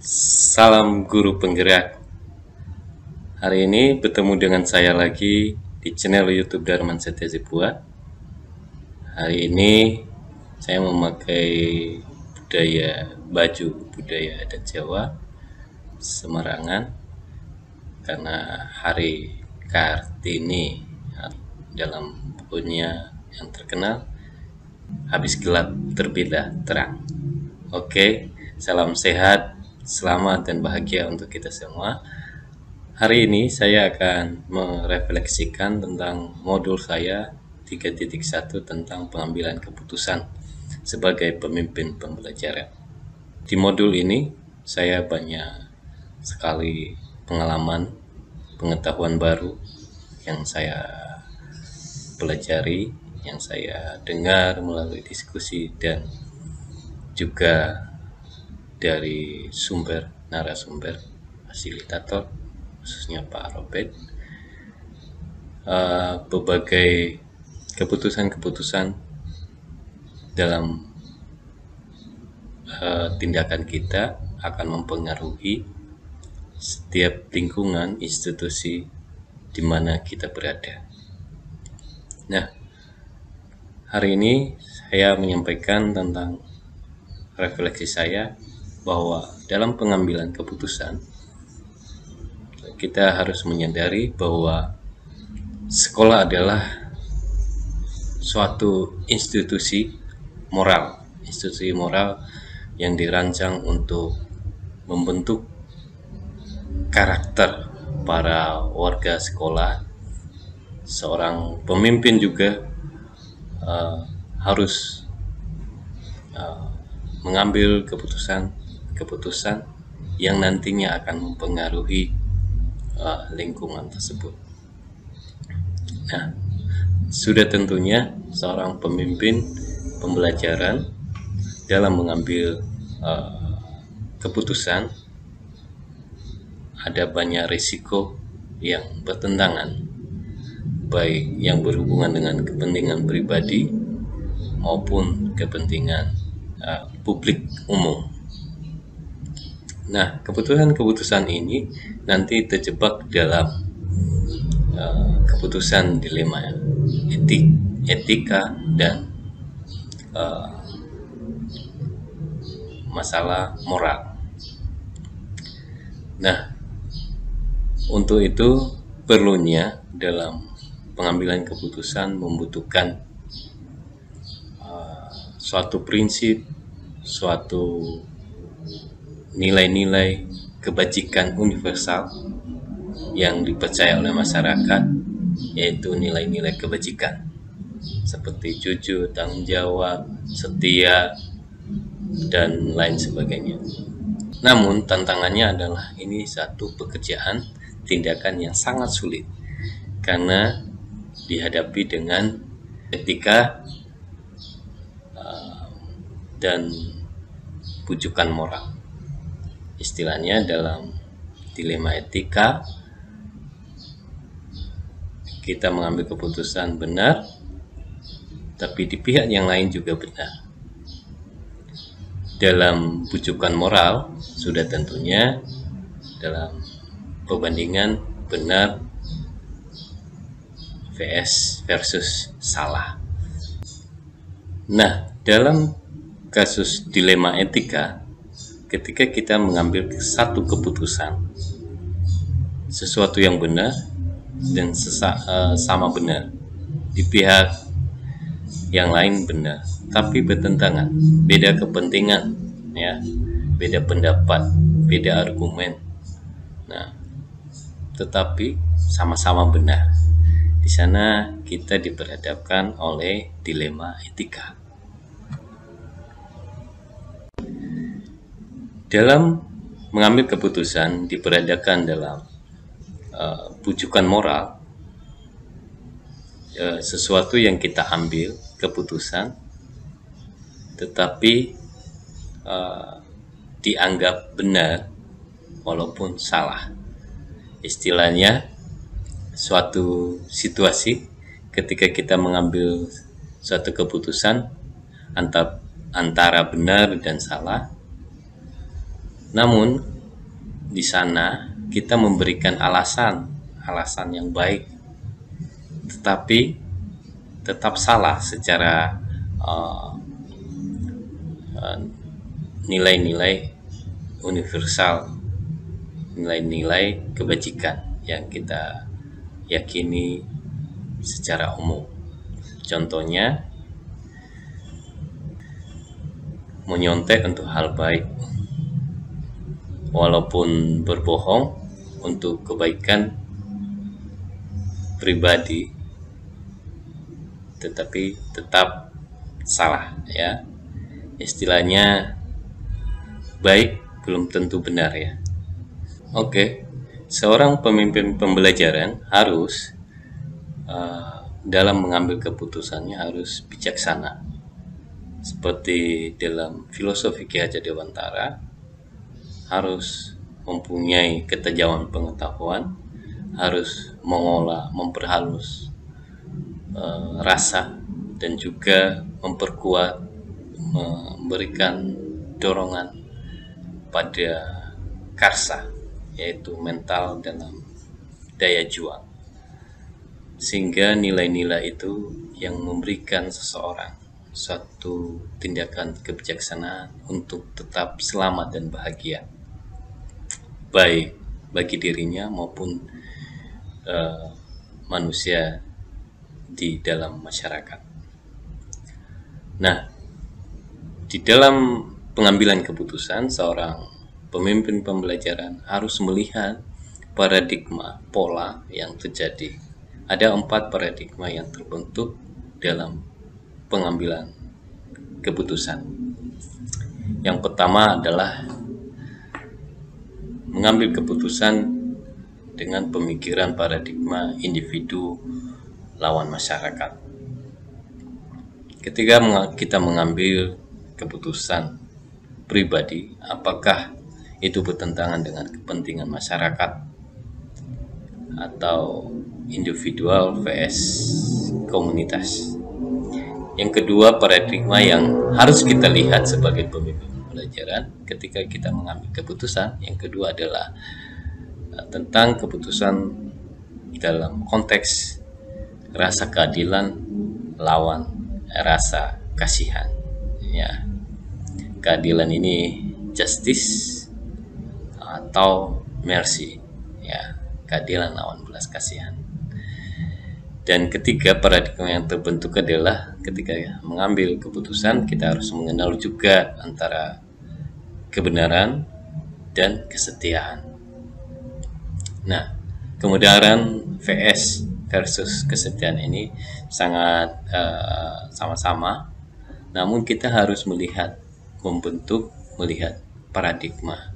Salam guru penggerak. Hari ini bertemu dengan saya lagi di channel YouTube Darman Setia Zebua. Hari ini saya memakai baju budaya adat Jawa Semerangan karena Hari Kartini dalam bukunya yang terkenal habis gelap terbitlah terang. Oke, salam sehat, selamat dan bahagia untuk kita semua. Hari ini saya akan merefleksikan tentang modul saya 3.1 tentang pengambilan keputusan sebagai pemimpin pembelajaran. Di modul ini saya banyak sekali pengalaman, pengetahuan baru yang saya pelajari, yang saya dengar melalui diskusi dan juga dari narasumber, fasilitator, khususnya Pak Robert, berbagai keputusan-keputusan dalam tindakan kita akan mempengaruhi setiap lingkungan institusi di mana kita berada. Nah, hari ini saya menyampaikan tentang refleksi saya bahwa dalam pengambilan keputusan kita harus menyadari bahwa sekolah adalah suatu institusi moral yang dirancang untuk membentuk karakter para warga sekolah. Seorang pemimpin juga harus mengambil keputusan yang nantinya akan mempengaruhi lingkungan tersebut. Nah, sudah tentunya seorang pemimpin pembelajaran dalam mengambil keputusan ada banyak risiko yang bertentangan, baik yang berhubungan dengan kepentingan pribadi maupun kepentingan publik umum. Nah, keputusan-keputusan ini nanti terjebak dalam keputusan dilema etika dan masalah moral. Nah, untuk itu perlunya dalam pengambilan keputusan membutuhkan suatu prinsip, suatu nilai-nilai kebajikan universal yang dipercaya oleh masyarakat, yaitu nilai-nilai kebajikan seperti jujur, tanggung jawab, setia, dan lain sebagainya. Namun tantangannya adalah ini satu pekerjaan tindakan yang sangat sulit karena dihadapi dengan etika dan bujukan moral. Istilahnya dalam dilema etika, kita mengambil keputusan benar, tapi di pihak yang lain juga benar. Dalam bujukan moral, sudah tentunya dalam perbandingan benar versus salah. Nah, dalam kasus dilema etika, ketika kita mengambil satu keputusan, sesuatu yang benar dan sama benar, di pihak yang lain benar, tapi bertentangan, beda kepentingan, ya, beda pendapat, beda argumen. Nah, tetapi sama-sama benar. Di sana kita diperhadapkan oleh dilema etika. Dalam mengambil keputusan diperadakan dalam bujukan moral, sesuatu yang kita ambil keputusan tetapi dianggap benar walaupun salah. Istilahnya suatu situasi ketika kita mengambil suatu keputusan antara benar dan salah, namun di sana kita memberikan alasan yang baik, tetapi tetap salah secara nilai-nilai universal, nilai-nilai kebajikan yang kita yakini secara umum. Contohnya, menyontek untuk hal baik, walaupun berbohong untuk kebaikan pribadi, tetapi tetap salah, ya. Istilahnya baik belum tentu benar, ya. Oke, seorang pemimpin pembelajaran harus dalam mengambil keputusannya harus bijaksana. Seperti dalam filosofi Ki Hajar Dewantara, harus mempunyai ketajaman pengetahuan, harus mengolah, memperhalus rasa, dan juga memperkuat, memberikan dorongan pada karsa, yaitu mental dalam daya juang, sehingga nilai-nilai itu yang memberikan seseorang suatu tindakan kebijaksanaan untuk tetap selamat dan bahagia, baik bagi dirinya maupun manusia di dalam masyarakat. Nah, di dalam pengambilan keputusan, seorang pemimpin pembelajaran harus melihat paradigma pola yang terjadi. Ada 4 paradigma yang terbentuk dalam pengambilan keputusan. Yang pertama adalah mengambil keputusan dengan pemikiran paradigma individu lawan masyarakat. Ketika kita mengambil keputusan pribadi, apakah itu bertentangan dengan kepentingan masyarakat atau individual vs komunitas? Yang kedua, paradigma yang harus kita lihat sebagai pemimpin pembelajaran ketika kita mengambil keputusan. Yang kedua adalah tentang keputusan dalam konteks rasa keadilan lawan rasa kasihan. Ya, keadilan ini justice atau mercy. Ya, keadilan lawan belas kasihan. Dan ketiga, paradigma yang terbentuk adalah ketika mengambil keputusan, kita harus mengenal juga antara kebenaran dan kesetiaan. Nah, kebenaran versus kesetiaan ini sangat sama-sama, namun kita harus melihat paradigma.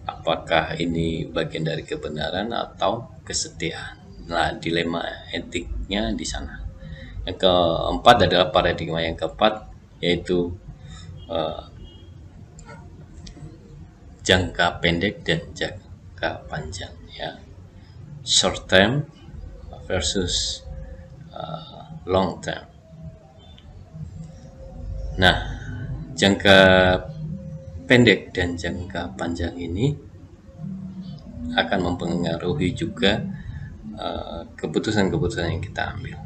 Apakah ini bagian dari kebenaran atau kesetiaan? Nah, dilema etiknya di sana. Yang keempat adalah paradigma yang keempat, yaitu jangka pendek dan jangka panjang, ya. Short term versus long term. Nah, jangka pendek dan jangka panjang ini akan mempengaruhi juga keputusan-keputusan yang kita ambil.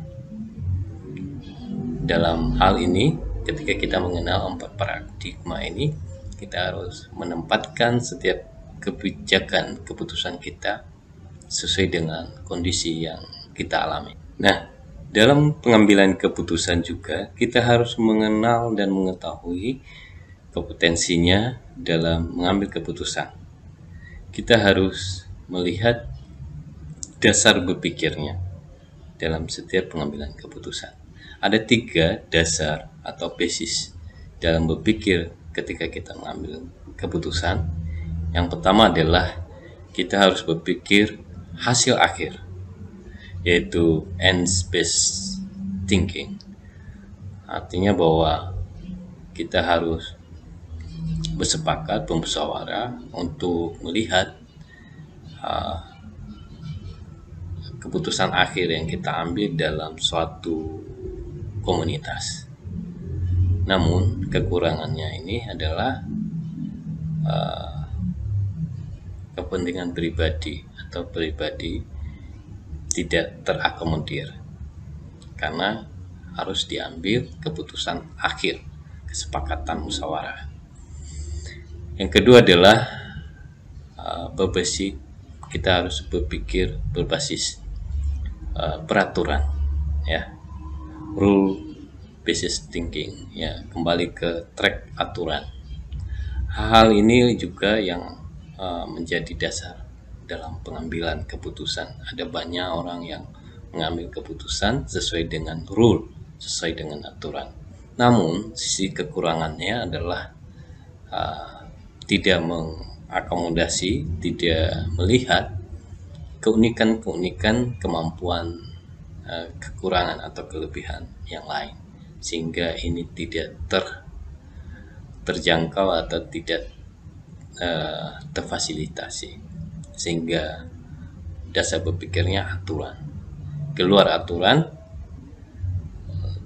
Dalam hal ini, ketika kita mengenal 4 paradigma ini, kita harus menempatkan setiap keputusan kita sesuai dengan kondisi yang kita alami. Nah, dalam pengambilan keputusan juga kita harus mengenal dan mengetahui kompetensinya dalam mengambil keputusan. Kita harus melihat dasar berpikirnya dalam setiap pengambilan keputusan. Ada 3 dasar atau basis dalam berpikir ketika kita mengambil keputusan. Yang pertama adalah kita harus berpikir hasil akhir, yaitu ends-based thinking. Artinya bahwa kita harus bersepakat, bermusyawarah untuk melihat keputusan akhir yang kita ambil dalam suatu komunitas. Namun kekurangannya ini adalah kepentingan pribadi atau pribadi tidak terakomodir, karena harus diambil keputusan akhir, kesepakatan musyawarah. Yang kedua adalah kita harus berpikir berbasis peraturan, ya, rule based thinking, ya, kembali ke track aturan. Hal ini juga yang menjadi dasar dalam pengambilan keputusan. Ada banyak orang yang mengambil keputusan sesuai dengan rule, sesuai dengan aturan. Namun sisi kekurangannya adalah tidak mengakomodasi, tidak melihat keunikan-keunikan, kemampuan, kekurangan atau kelebihan yang lain, sehingga ini tidak terjangkau atau tidak terfasilitasi, sehingga dasar berpikirnya aturan. Keluar aturan,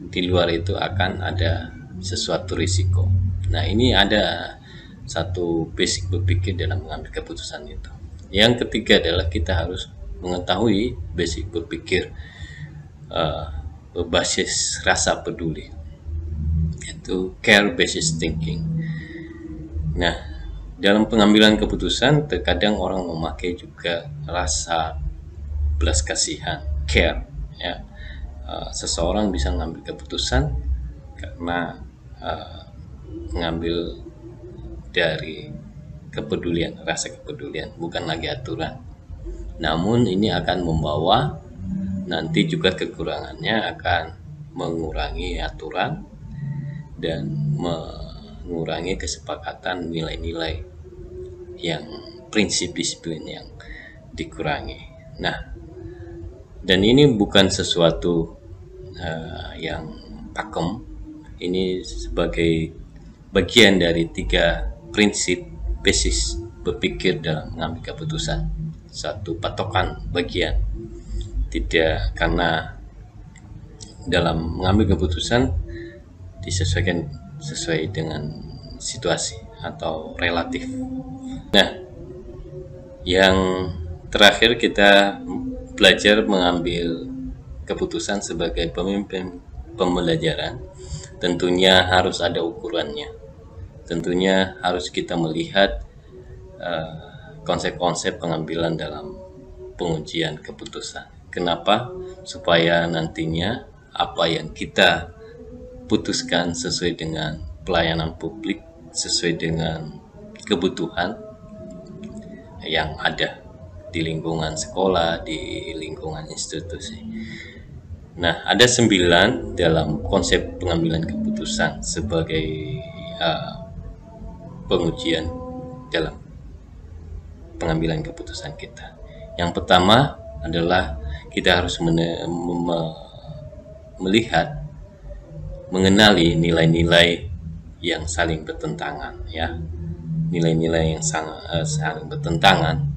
di luar itu akan ada sesuatu risiko. Nah, ini ada satu basic berpikir dalam mengambil keputusan itu. Yang ketiga adalah kita harus mengetahui basic berpikir berbasis rasa peduli, yaitu care based thinking. Nah, dalam pengambilan keputusan terkadang orang memakai juga rasa belas kasihan, care, ya. Seseorang bisa mengambil keputusan karena mengambil dari kepedulian, rasa kepedulian, bukan lagi aturan. Namun ini akan membawa nanti juga kekurangannya akan mengurangi aturan dan mengurangi kesepakatan nilai-nilai yang prinsip disiplin yang dikurangi. Nah, dan ini bukan sesuatu yang pakem. Ini sebagai bagian dari 3 prinsip basis berpikir dalam mengambil keputusan. Satu patokan bagian. Tidak, karena dalam mengambil keputusan disesuaikan sesuai dengan situasi atau relatif. Nah, yang terakhir kita belajar mengambil keputusan sebagai pemimpin pembelajaran. Tentunya harus ada ukurannya. Tentunya harus kita melihat konsep-konsep pengambilan dalam pengujian keputusan. Kenapa? Supaya nantinya apa yang kita putuskan sesuai dengan pelayanan publik, sesuai dengan kebutuhan yang ada di lingkungan sekolah, di lingkungan institusi. Nah, ada 9 dalam konsep pengambilan keputusan sebagai pengujian dalam pengambilan keputusan kita. Yang pertama adalah kita harus melihat, mengenali nilai-nilai yang saling bertentangan, ya. Nilai-nilai yang saling bertentangan,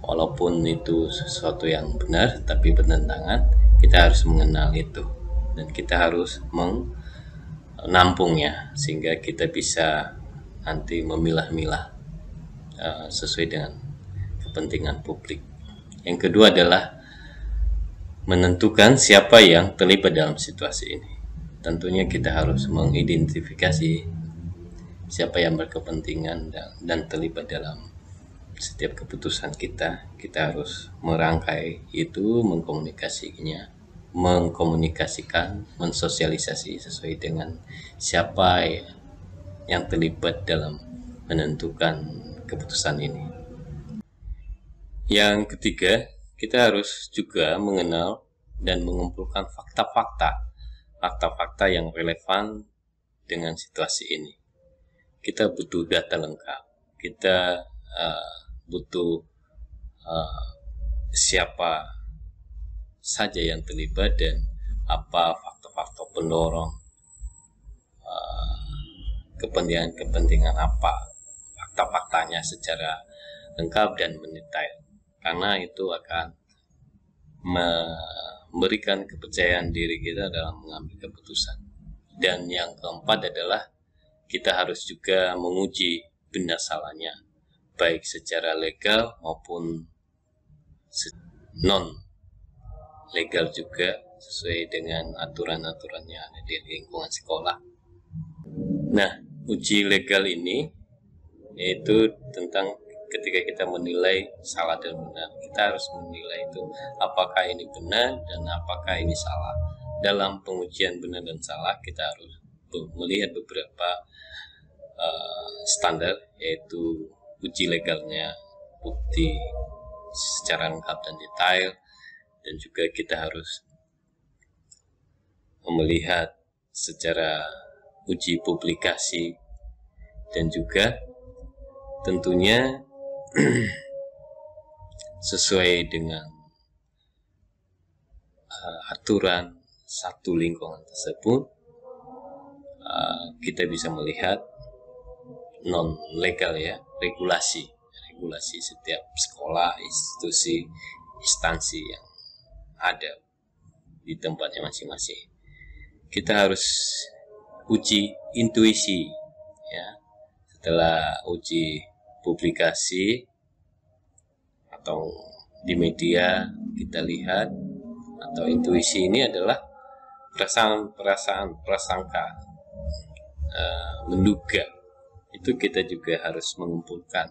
walaupun itu sesuatu yang benar tapi bertentangan, kita harus mengenal itu dan kita harus menampungnya sehingga kita bisa nanti memilah-milah sesuai dengan kepentingan publik. Yang kedua adalah menentukan siapa yang terlibat dalam situasi ini. Tentunya kita harus mengidentifikasi siapa yang berkepentingan dan terlibat dalam setiap keputusan kita. Kita harus merangkai itu, mengkomunikasikan, mensosialisasi sesuai dengan siapa yang terlibat dalam menentukan keputusan ini. Yang ketiga, kita harus juga mengenal dan mengumpulkan fakta-fakta yang relevan dengan situasi ini. Kita butuh data lengkap. Kita butuh siapa saja yang terlibat dan apa faktor-faktor pendorong, kepentingan apa, fakta-faktanya secara lengkap dan mendetail, karena itu akan memberikan kepercayaan diri kita dalam mengambil keputusan. Dan yang keempat adalah kita harus juga menguji benar salahnya baik secara legal maupun non legal juga, sesuai dengan aturan-aturan yang ada di lingkungan sekolah. Nah, uji legal ini yaitu tentang ketika kita menilai salah dan benar, kita harus menilai itu apakah ini benar dan apakah ini salah. Dalam pengujian benar dan salah, kita harus melihat beberapa standar, yaitu uji legalnya, bukti secara lengkap dan detail, dan juga kita harus melihat secara uji publikasi, dan juga tentunya sesuai dengan aturan satu lingkungan tersebut. Kita bisa melihat non legal ya, regulasi setiap sekolah, institusi, instansi yang ada di tempatnya masing-masing. Kita harus uji intuisi ya. Setelah uji publikasi atau di media, kita lihat atau intuisi ini adalah perasaan prasangka, menduga. Itu kita juga harus mengumpulkan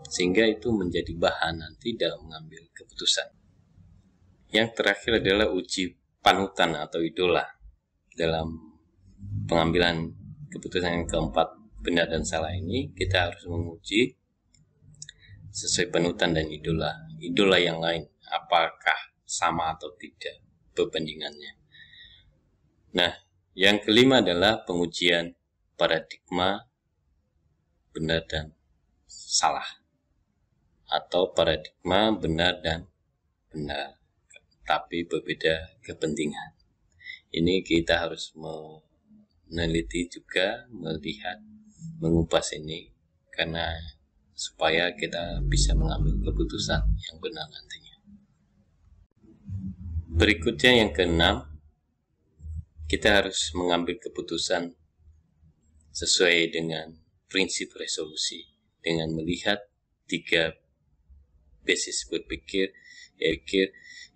sehingga itu menjadi bahan nanti dalam mengambil keputusan. Yang terakhir adalah uji panutan atau idola. Dalam pengambilan keputusan yang keempat, benar dan salah ini, kita harus menguji sesuai panutan dan idola yang lain, apakah sama atau tidak perbandingannya. Nah, yang kelima adalah pengujian paradigma benar dan salah, atau paradigma benar dan benar tapi berbeda kepentingan. Ini kita harus meneliti juga, melihat, mengupas ini, karena supaya kita bisa mengambil keputusan yang benar nantinya. Berikutnya yang keenam, kita harus mengambil keputusan sesuai dengan prinsip resolusi dengan melihat 3 basis berpikir,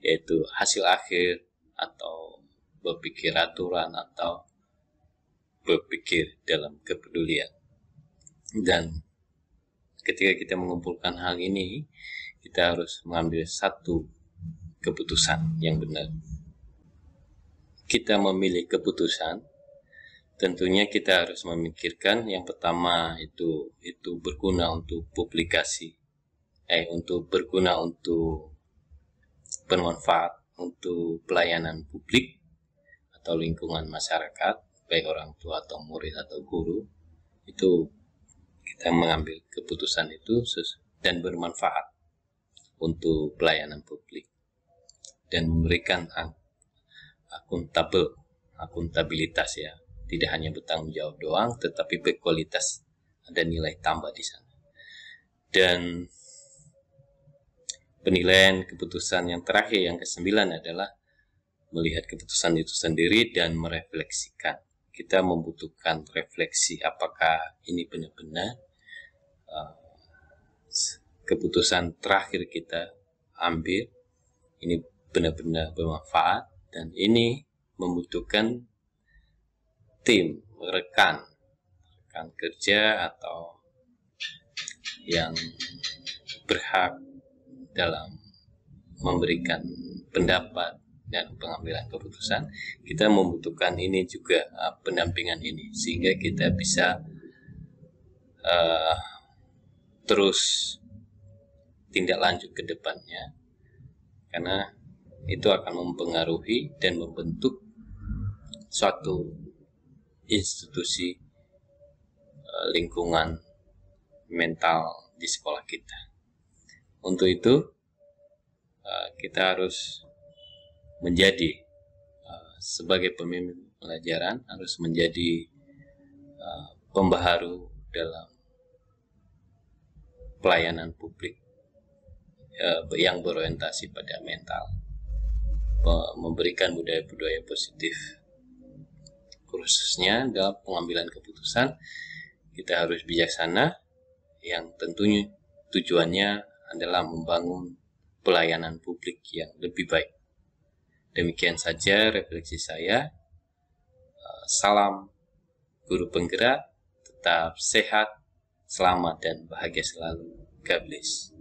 yaitu hasil akhir, atau berpikir aturan, atau berpikir dalam kepedulian. Dan ketika kita mengumpulkan hal ini, kita harus mengambil satu keputusan yang benar. Kita memilih keputusan, tentunya kita harus memikirkan yang pertama itu berguna untuk publikasi, untuk berguna untuk bermanfaat untuk pelayanan publik atau lingkungan masyarakat, baik orang tua atau murid atau guru. Itu kita mengambil keputusan itu dan bermanfaat untuk pelayanan publik dan memberikan akuntabilitas ya, tidak hanya bertanggung jawab doang, tetapi berkualitas, ada nilai tambah di sana. Dan penilaian keputusan yang terakhir, yang ke-9 adalah melihat keputusan itu sendiri dan merefleksikan. Kita membutuhkan refleksi, apakah ini benar-benar keputusan terakhir kita ambil ini benar-benar bermanfaat, dan ini membutuhkan tim, rekan kerja atau yang berhak dalam memberikan pendapat dan pengambilan keputusan. Kita membutuhkan ini juga, pendampingan ini, sehingga kita bisa terus tindak lanjut ke depannya, karena itu akan mempengaruhi dan membentuk suatu institusi lingkungan mental di sekolah kita. Untuk itu kita harus menjadi sebagai pemimpin pelajaran, harus menjadi pembaharu dalam pelayanan publik yang berorientasi pada mental, memberikan budaya-budaya positif. Khususnya dalam pengambilan keputusan, kita harus bijaksana, yang tentunya tujuannya adalah membangun pelayanan publik yang lebih baik. Demikian saja refleksi saya. Salam guru penggerak, tetap sehat, selamat dan bahagia selalu. God bless.